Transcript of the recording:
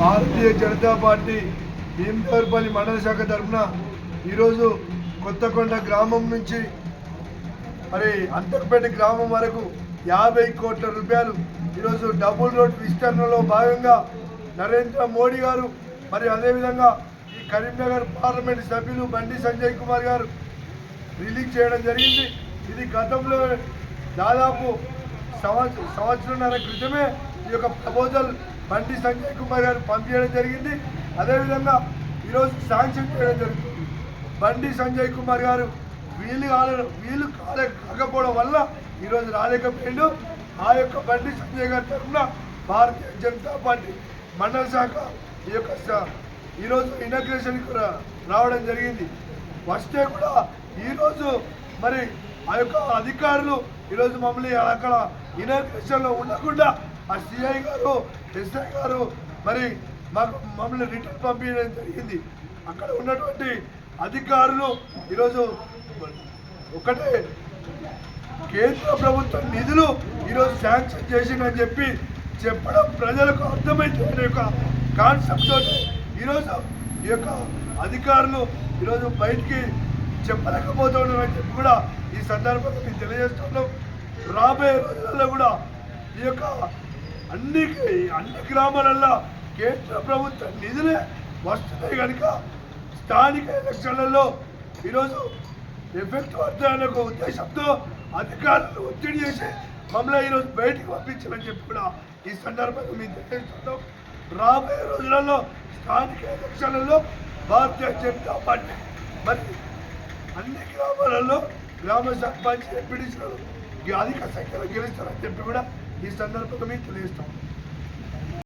Bharatiya Janata party Bheemadevarapalli మండల శాఖ తరఫున ఈరోజు కొత్తకొండ గ్రామం నుంచి మరి అంతర్పేట గ్రామం వరకు 50 కోట్ల రూపాయలు ఈరోజు డబుల్ రోడ్ విస్తరణలో భాగంగా నరేంద్ర మోడీ గారు మరి అదేవిధంగా ఈ కరీంనగర్ పార్లమెంట్ సభ్యులు బండి సంజయ్ కుమార్ గారు రిలీజ్ చేయడం జరిగింది. ఇది గతంలో దాదాపు సంవత్సరంన్నర క్రితమే ఈ యొక్క ప్రపోజల్ బండి సంజయ్ కుమార్ గారు పంపించడం జరిగింది. అదేవిధంగా ఈరోజు శాంక్షన్ చేయడం జరుగుతుంది. బండి సంజయ్ కుమార్ గారు వీలు కాకపోవడం వల్ల ఈరోజు రాలేకపోయిండు. ఆ యొక్క బండి సంజయ్ గారి తరఫున భారతీయ జనతా పార్టీ మండల శాఖ ఈ యొక్క ఈరోజు ఇనాగ్రేషన్ రావడం జరిగింది. వస్తే కూడా ఈరోజు మరి ఆ యొక్క అధికారులు ఈరోజు మమ్మల్ని అక్కడ ఇనాగ్రేషన్లో ఉండకుండా ఆ సిఐ గారు ఎస్ఐ గారు మరి మమ్మల్ని రిటర్న్ పంపించడం జరిగింది. అక్కడ ఉన్నటువంటి అధికారులు ఈరోజు ఒకటే కేంద్ర ప్రభుత్వ నిధులు ఈరోజు శాంక్షన్ చేసిందని చెప్పడం ప్రజలకు అర్థమైతే యొక్క కాన్సెప్ట్ తోటి ఈరోజు ఈ యొక్క అధికారులు ఈరోజు బయటికి చెప్పలేకపోతున్నారని చెప్పి కూడా ఈ సందర్భంగా మేము తెలియజేస్తున్నాం. రాబోయే రోజులలో కూడా ఈ యొక్క అన్ని గ్రామాలలో కేంద్ర ప్రభుత్వ నిధులే వస్తున్నాయి కనుక స్థానిక ఎలక్షన్లలో ఈరోజు ఎఫెక్ట్ వస్తాయనే ఒక ఉద్దేశంతో అధికారులు ఒత్తిడి చేసి మమ్మల్ని ఈరోజు బయటికి పంపించాలని చెప్పి కూడా ఈ సందర్భంగా మేము తెలియజేస్తున్నాం. రాబోయే రోజులలో స్థానిక ఎలక్షన్లలో భారతీయ జనతా పార్టీ మరి అన్ని గ్రామాలలో గ్రామ సర్పంచ్ ఎంపీటీసీలు అధిక సంఖ్యలో గెలుస్తారని చెప్పి కూడా ఈ సందర్భంగా మేము తెలియజేస్తాం.